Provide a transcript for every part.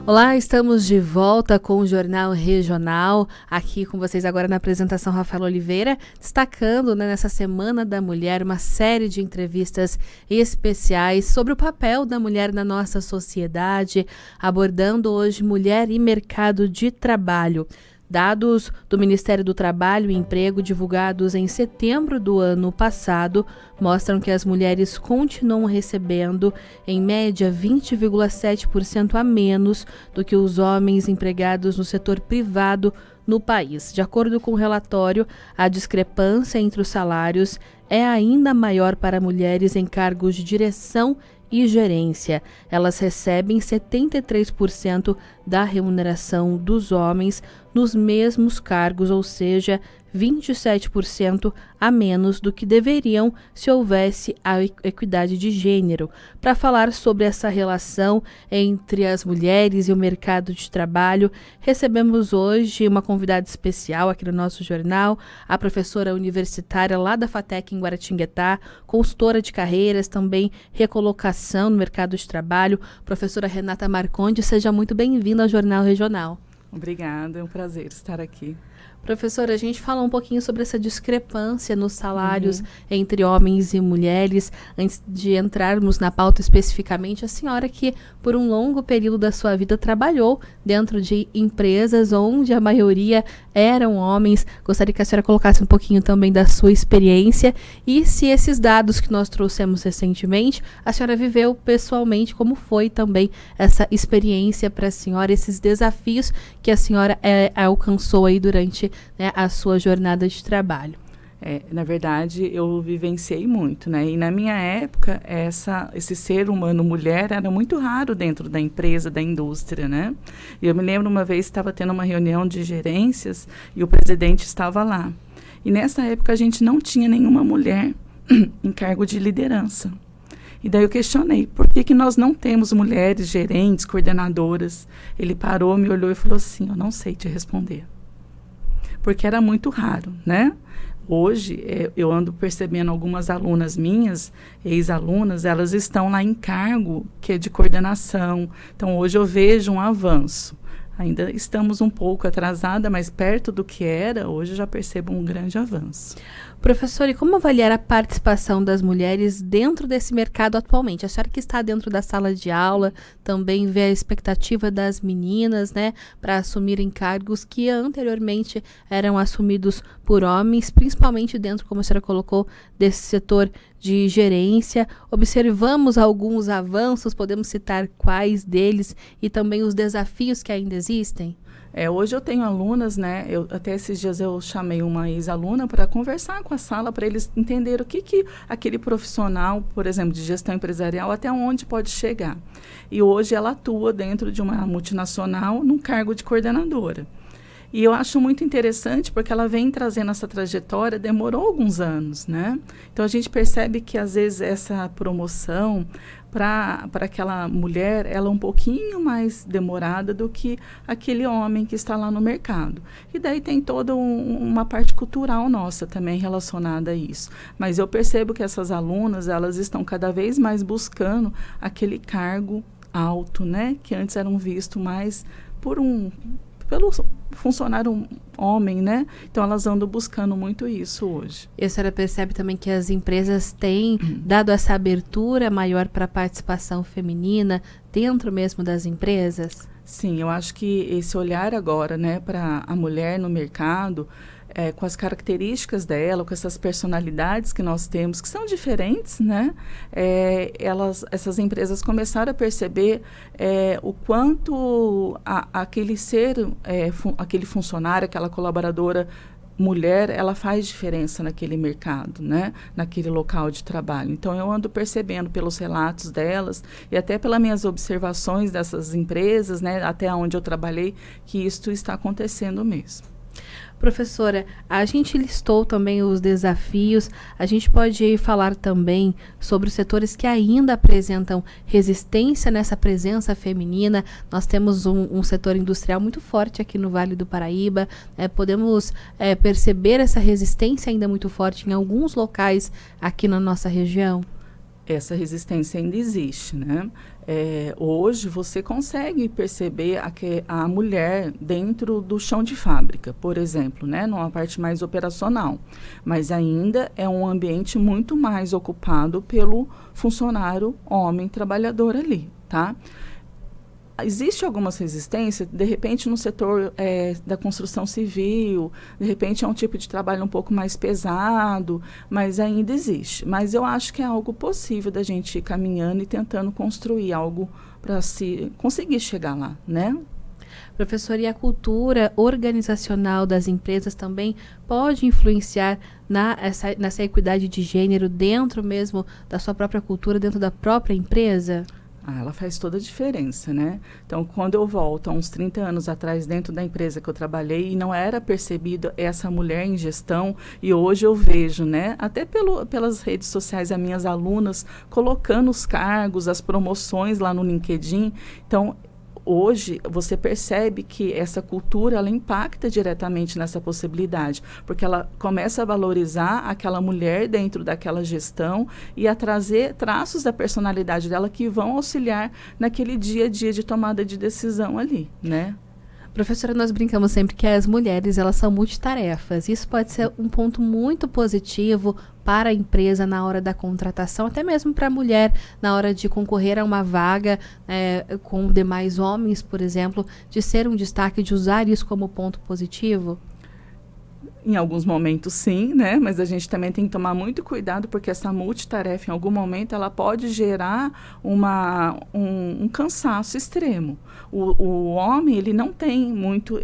Olá, estamos de volta com o Jornal Regional, aqui com vocês agora na apresentação Rafael Oliveira, destacando nessa Semana da Mulher uma série de entrevistas especiais sobre o papel da mulher na nossa sociedade, abordando hoje mulher e mercado de trabalho. Dados do Ministério do Trabalho e Emprego divulgados em setembro do ano passado mostram que as mulheres continuam recebendo, em média, 20,7% a menos do que os homens empregados no setor privado no país. De acordo com o relatório, a discrepância entre os salários é ainda maior para mulheres em cargos de direção e gerência. Elas recebem 73% da remuneração dos homens nos mesmos cargos, ou seja, 27% a menos do que deveriam se houvesse a equidade de gênero. Para falar sobre essa relação entre as mulheres e o mercado de trabalho, recebemos hoje uma convidada especial aqui no nosso jornal, a professora universitária lá da FATEC em Guaratinguetá, consultora de carreiras, também recolocação no mercado de trabalho, professora Renata Marconde. Seja muito bem-vinda ao Jornal Regional. Obrigada, é um prazer estar aqui. Professora, a gente fala um pouquinho sobre essa discrepância nos salários entre homens e mulheres. Antes de entrarmos na pauta especificamente, a senhora que por um longo período da sua vida trabalhou dentro de empresas onde a maioria eram homens. Gostaria que a senhora colocasse um pouquinho também da sua experiência e se esses dados que nós trouxemos recentemente, a senhora viveu pessoalmente, como foi também essa experiência para a senhora, esses desafios que a senhora alcançou aí durante a sua jornada de trabalho. Na verdade, eu vivenciei muito, né? E na minha época, esse ser humano mulher era muito raro dentro da empresa, da indústria, né? E eu me lembro uma vez, estava tendo uma reunião de gerências e o presidente estava lá. E nessa época a gente não tinha nenhuma mulher em cargo de liderança. E daí eu questionei, por que nós não temos mulheres gerentes, coordenadoras? Ele parou, me olhou e falou assim, eu não sei te responder. Porque era muito raro, né? Hoje, eu ando percebendo algumas alunas minhas, ex-alunas, elas estão lá em cargo que é de coordenação. Então, hoje eu vejo um avanço. Ainda estamos um pouco atrasada, mas perto do que era, hoje eu já percebo um grande avanço. Professora, e como avaliar a participação das mulheres dentro desse mercado atualmente? A senhora que está dentro da sala de aula também vê a expectativa das meninas, né, para assumirem cargos que anteriormente eram assumidos por homens, principalmente dentro, como a senhora colocou, desse setor de gerência. Observamos alguns avanços, podemos citar quais deles e também os desafios que ainda existem? Hoje eu tenho alunas, né? Até esses dias eu chamei uma ex-aluna para conversar com a sala, para eles entenderem o que aquele profissional, por exemplo, de gestão empresarial, até onde pode chegar. E hoje ela atua dentro de uma multinacional num cargo de coordenadora. E eu acho muito interessante porque ela vem trazendo essa trajetória, demorou alguns anos, né? Então a gente percebe que às vezes essa promoção para aquela mulher, ela é um pouquinho mais demorada do que aquele homem que está lá no mercado. E daí tem toda uma parte cultural nossa também relacionada a isso. Mas eu percebo que essas alunas, elas estão cada vez mais buscando aquele cargo alto, né? Que antes eram vistos mais pelo funcionário homem, né? Então, elas andam buscando muito isso hoje. E a senhora percebe também que as empresas têm dado essa abertura maior para a participação feminina dentro mesmo das empresas? Sim, eu acho que esse olhar agora, né, para a mulher no mercado, com as características dela, com essas personalidades que nós temos, que são diferentes, né? Essas empresas começaram a perceber o quanto aquele aquele funcionário, aquela colaboradora mulher, ela faz diferença naquele mercado, né? Naquele local de trabalho. Então, eu ando percebendo pelos relatos delas e até pelas minhas observações dessas empresas, né? Até onde eu trabalhei, que isso está acontecendo mesmo. Professora, a gente listou também os desafios, a gente pode falar também sobre os setores que ainda apresentam resistência nessa presença feminina. Nós temos um setor industrial muito forte aqui no Vale do Paraíba, podemos perceber essa resistência ainda muito forte em alguns locais aqui na nossa região? Essa resistência ainda existe, né? Hoje você consegue perceber a mulher dentro do chão de fábrica, por exemplo, né, numa parte mais operacional, mas ainda é um ambiente muito mais ocupado pelo funcionário homem trabalhador ali, tá? Existe algumas resistências, de repente no setor da construção civil, de repente é um tipo de trabalho um pouco mais pesado, mas ainda existe. Mas eu acho que é algo possível da gente ir caminhando e tentando construir algo para se conseguir chegar lá, né? Professora, e a cultura organizacional das empresas também pode influenciar nessa equidade de gênero dentro mesmo da sua própria cultura, dentro da própria empresa? Ela faz toda a diferença, né? Então, quando eu volto há uns 30 anos atrás, dentro da empresa que eu trabalhei, e não era percebido essa mulher em gestão, e hoje eu vejo, né? Até pelas redes sociais, as minhas alunas colocando os cargos, as promoções lá no LinkedIn. Então, hoje você percebe que essa cultura ela impacta diretamente nessa possibilidade, porque ela começa a valorizar aquela mulher dentro daquela gestão e a trazer traços da personalidade dela que vão auxiliar naquele dia a dia de tomada de decisão ali, né? Professora, nós brincamos sempre que as mulheres, elas são multitarefas. Isso pode ser um ponto muito positivo para a empresa na hora da contratação, até mesmo para a mulher na hora de concorrer a uma vaga com demais homens, por exemplo, de ser um destaque, de usar isso como ponto positivo? Em alguns momentos sim, né? Mas a gente também tem que tomar muito cuidado, porque essa multitarefa, em algum momento, ela pode gerar um cansaço extremo. O homem, ele não tem muito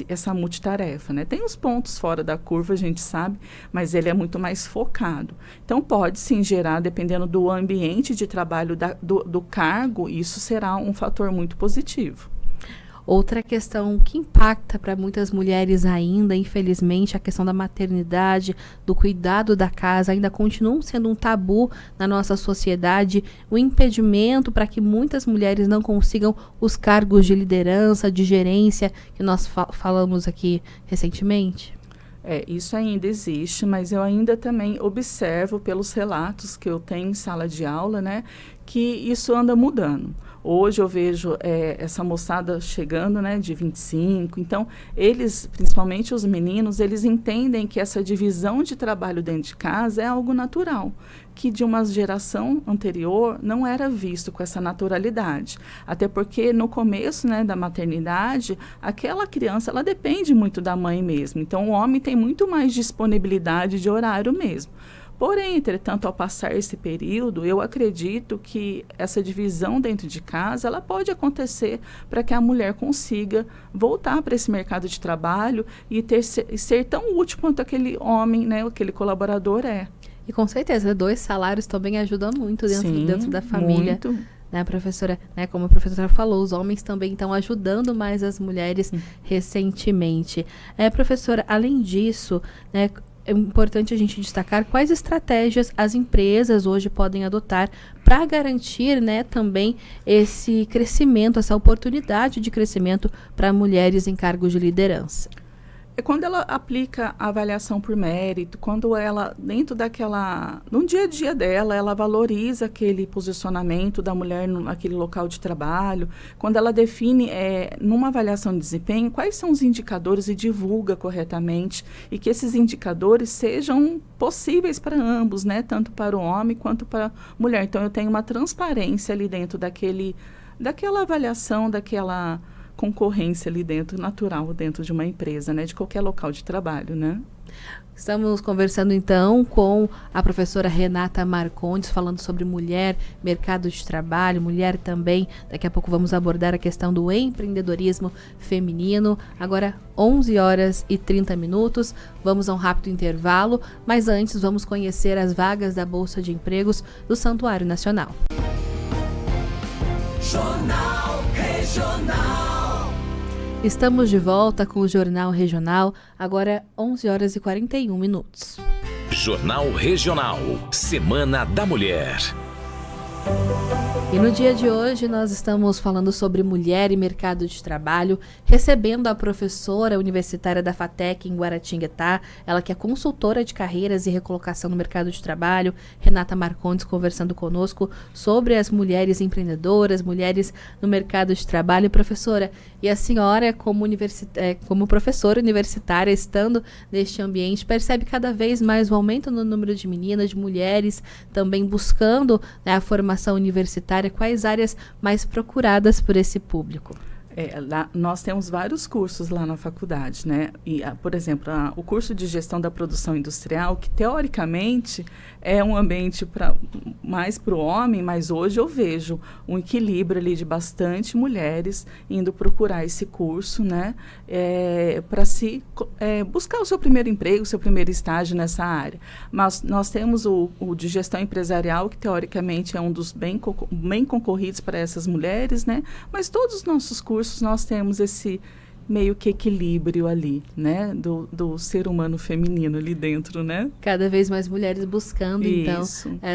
essa multitarefa, né? Tem os pontos fora da curva, a gente sabe, mas ele é muito mais focado. Então, pode sim gerar, dependendo do ambiente de trabalho, do cargo, isso será um fator muito positivo. Outra questão que impacta para muitas mulheres ainda, infelizmente, a questão da maternidade, do cuidado da casa, ainda continuam sendo um tabu na nossa sociedade, o impedimento para que muitas mulheres não consigam os cargos de liderança, de gerência, que nós falamos aqui recentemente. Isso ainda existe, mas eu ainda também observo pelos relatos que eu tenho em sala de aula, né, que isso anda mudando. Hoje eu vejo essa moçada chegando, né, de 25. Então, eles, principalmente os meninos, eles entendem que essa divisão de trabalho dentro de casa é algo natural, que de uma geração anterior não era visto com essa naturalidade. Até porque no começo, né, da maternidade, aquela criança ela depende muito da mãe mesmo. Então, o homem tem muito mais disponibilidade de horário mesmo. Porém, entretanto, ao passar esse período, eu acredito que essa divisão dentro de casa, ela pode acontecer para que a mulher consiga voltar para esse mercado de trabalho e ser tão útil quanto aquele homem, né, aquele colaborador é. E com certeza, 2 salários também ajudam muito dentro da família. Muito. Né, professora? Né, como a professora falou, os homens também estão ajudando mais as mulheres recentemente. Professora, além disso, né, é importante a gente destacar quais estratégias as empresas hoje podem adotar para garantir, né, também esse crescimento, essa oportunidade de crescimento para mulheres em cargos de liderança. Quando ela aplica a avaliação por mérito, quando ela, dentro no dia a dia dela, ela valoriza aquele posicionamento da mulher naquele local de trabalho, quando ela define, numa avaliação de desempenho, quais são os indicadores e divulga corretamente, e que esses indicadores sejam possíveis para ambos, né, tanto para o homem quanto para a mulher. Então, eu tenho uma transparência ali dentro daquela avaliação, daquela concorrência ali dentro, natural dentro de uma empresa, né, de qualquer local de trabalho, né? Estamos conversando então com a professora Renata Marcondes, falando sobre mulher, mercado de trabalho, mulher também. Daqui a pouco vamos abordar a questão do empreendedorismo feminino. Agora 11h30. Vamos a um rápido intervalo, mas antes vamos conhecer as vagas da Bolsa de Empregos do Santuário Nacional. Jornal Regional. Estamos de volta com o Jornal Regional, agora 11h41. Jornal Regional, Semana da Mulher. E no dia de hoje nós estamos falando sobre mulher e mercado de trabalho, recebendo a professora universitária da FATEC em Guaratinguetá, ela que é consultora de carreiras e recolocação no mercado de trabalho, Renata Marcondes, conversando conosco sobre as mulheres empreendedoras, mulheres no mercado de trabalho. Professora, e a senhora como professora universitária, estando neste ambiente, percebe cada vez mais o aumento no número de meninas, de mulheres, também buscando, né, a formação universitária. Quais áreas mais procuradas por esse público? Lá, nós temos vários cursos lá na faculdade, né? E, por exemplo, o curso de gestão da produção industrial, que teoricamente é um ambiente mais para o homem, mas hoje eu vejo um equilíbrio ali de bastante mulheres indo procurar esse curso, né? Para buscar o seu primeiro emprego, o seu primeiro estágio nessa área. Mas nós temos o de gestão empresarial, que teoricamente é um dos bem concorridos para essas mulheres, né? Mas todos os nossos cursos nós temos esse meio que equilíbrio ali, né, do ser humano feminino ali dentro, né? Cada vez mais mulheres buscando, isso. Então,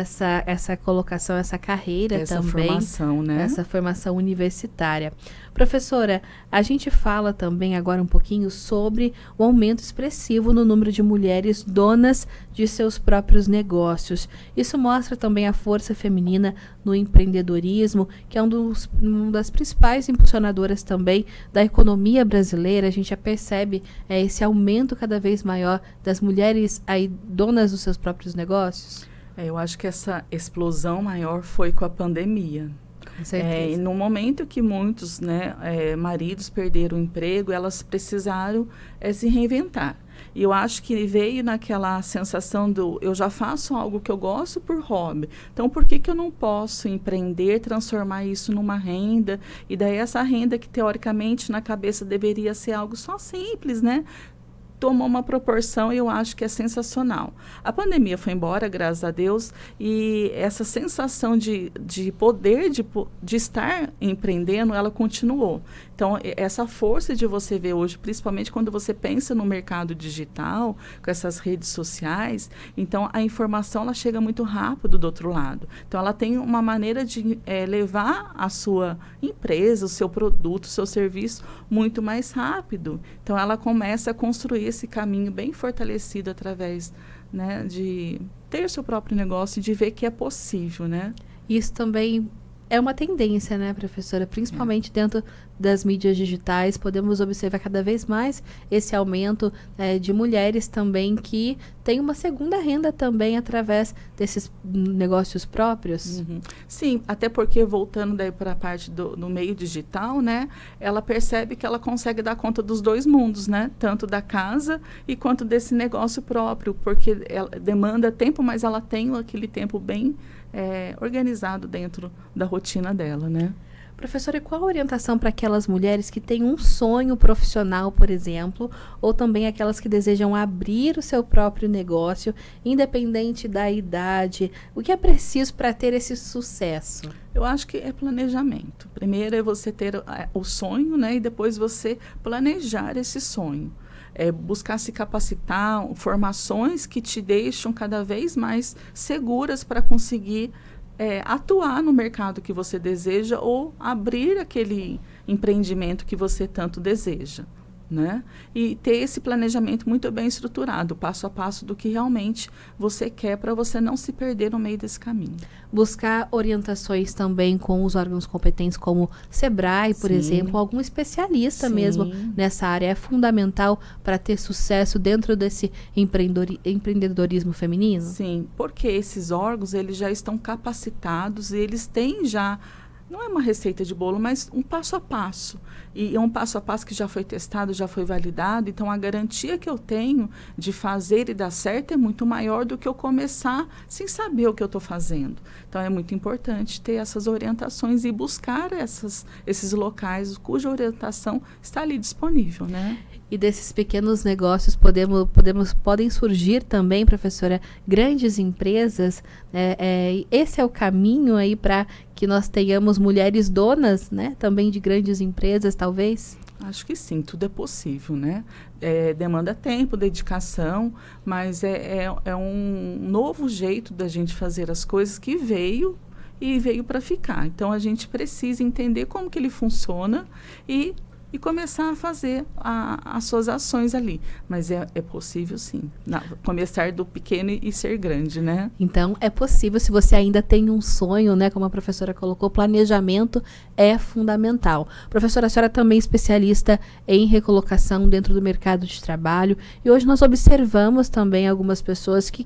essa colocação, essa carreira essa também. Formação, né? Essa formação universitária. Professora, a gente fala também agora um pouquinho sobre o aumento expressivo no número de mulheres donas de seus próprios negócios. Isso mostra também a força feminina no empreendedorismo, que é uma das principais impulsionadoras também da economia brasileira. A gente já percebe esse aumento cada vez maior das mulheres aí donas dos seus próprios negócios. Eu acho que essa explosão maior foi com a pandemia. Com certeza. E no momento que muitos, né, maridos perderam o emprego, elas precisaram se reinventar. E eu acho que veio naquela sensação eu já faço algo que eu gosto por hobby. Então, por que eu não posso empreender, transformar isso numa renda? E daí essa renda que, teoricamente, na cabeça deveria ser algo só simples, né? Tomou uma proporção e eu acho que é sensacional. A pandemia foi embora, graças a Deus, e essa sensação de poder, de estar empreendendo, ela continuou. Então, essa força de você ver hoje, principalmente quando você pensa no mercado digital, com essas redes sociais, então a informação ela chega muito rápido do outro lado. Então, ela tem uma maneira de levar a sua empresa, o seu produto, o seu serviço muito mais rápido. Então, ela começa a construir esse caminho bem fortalecido através, né, de ter seu próprio negócio e de ver que é possível, né? Isso também é uma tendência, né, professora? Principalmente dentro das mídias digitais, podemos observar cada vez mais esse aumento de mulheres também que têm uma segunda renda também através desses negócios próprios. Uhum. Sim, até porque voltando daí para a parte do meio digital, né, ela percebe que ela consegue dar conta dos dois mundos, né, tanto da casa e quanto desse negócio próprio, porque ela demanda tempo, mas ela tem aquele tempo bem organizado dentro da rotina dela, né? Professora, e qual a orientação para aquelas mulheres que têm um sonho profissional, por exemplo, ou também aquelas que desejam abrir o seu próprio negócio, independente da idade? O que é preciso para ter esse sucesso? Eu acho que é planejamento. Primeiro é você ter o sonho, né? E depois você planejar esse sonho. Buscar se capacitar, formações que te deixam cada vez mais seguras para conseguir atuar no mercado que você deseja ou abrir aquele empreendimento que você tanto deseja, né? E ter esse planejamento muito bem estruturado, passo a passo do que realmente você quer, para você não se perder no meio desse caminho. Buscar orientações também com os órgãos competentes como Sebrae, por exemplo, algum especialista mesmo nessa área é fundamental para ter sucesso dentro desse empreendedorismo feminino? Sim, porque esses órgãos eles já estão capacitados e eles têm já, não é uma receita de bolo, mas um passo a passo. E é um passo a passo que já foi testado, já foi validado. Então, a garantia que eu tenho de fazer e dar certo é muito maior do que eu começar sem saber o que eu estou fazendo. Então, é muito importante ter essas orientações e buscar esses locais cuja orientação está ali disponível, né? E desses pequenos negócios podem surgir também, professora, grandes empresas. Esse é o caminho aí para que nós tenhamos mulheres donas, né, também de grandes empresas, talvez? Acho que sim, tudo é possível, né? Demanda tempo, dedicação, mas é um novo jeito da gente fazer as coisas que veio e veio para ficar. Então, a gente precisa entender como que ele funciona e começar a fazer as suas ações ali. Mas é possível, sim. Começar do pequeno e ser grande, né? Então, é possível, se você ainda tem um sonho, né? Como a professora colocou, planejamento é fundamental. Professora, a senhora também é especialista em recolocação dentro do mercado de trabalho. E hoje nós observamos também algumas pessoas que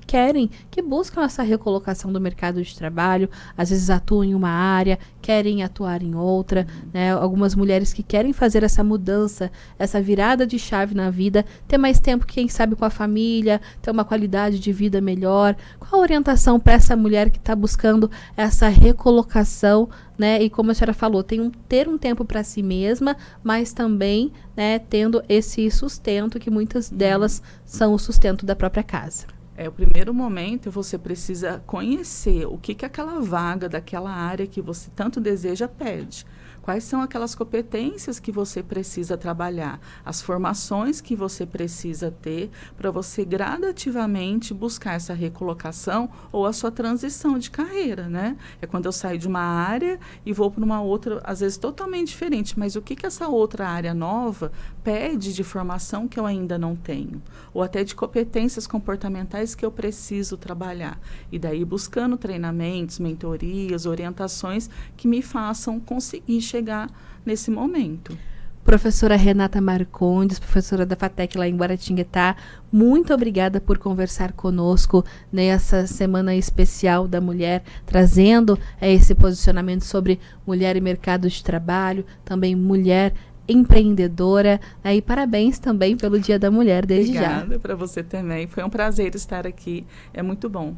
buscam essa recolocação do mercado de trabalho. Às vezes atuam em uma área, querem atuar em outra, né? Algumas mulheres que querem fazer essa mudança, essa virada de chave na vida, ter mais tempo, quem sabe, com a família, ter uma qualidade de vida melhor. Qual a orientação para essa mulher que está buscando essa recolocação, né? E como a senhora falou, ter um tempo para si mesma, mas também, né, tendo esse sustento, que muitas delas são o sustento da própria casa. O primeiro momento, você precisa conhecer o que aquela vaga daquela área que você tanto deseja pede. Quais são aquelas competências que você precisa trabalhar, as formações que você precisa ter para você gradativamente buscar essa recolocação ou a sua transição de carreira, né? É quando eu saio de uma área e vou para uma outra, às vezes totalmente diferente, mas o que essa outra área nova pede de formação que eu ainda não tenho? Ou até de competências comportamentais que eu preciso trabalhar. E daí buscando treinamentos, mentorias, orientações que me façam conseguir chegar nesse momento. Professora Renata Marcondes, professora da FATEC lá em Guaratinguetá, muito obrigada por conversar conosco nessa semana especial da mulher, trazendo esse posicionamento sobre mulher e mercado de trabalho, também mulher empreendedora, e parabéns também pelo Dia da Mulher desde já. Obrigada para você também, foi um prazer estar aqui, é muito bom.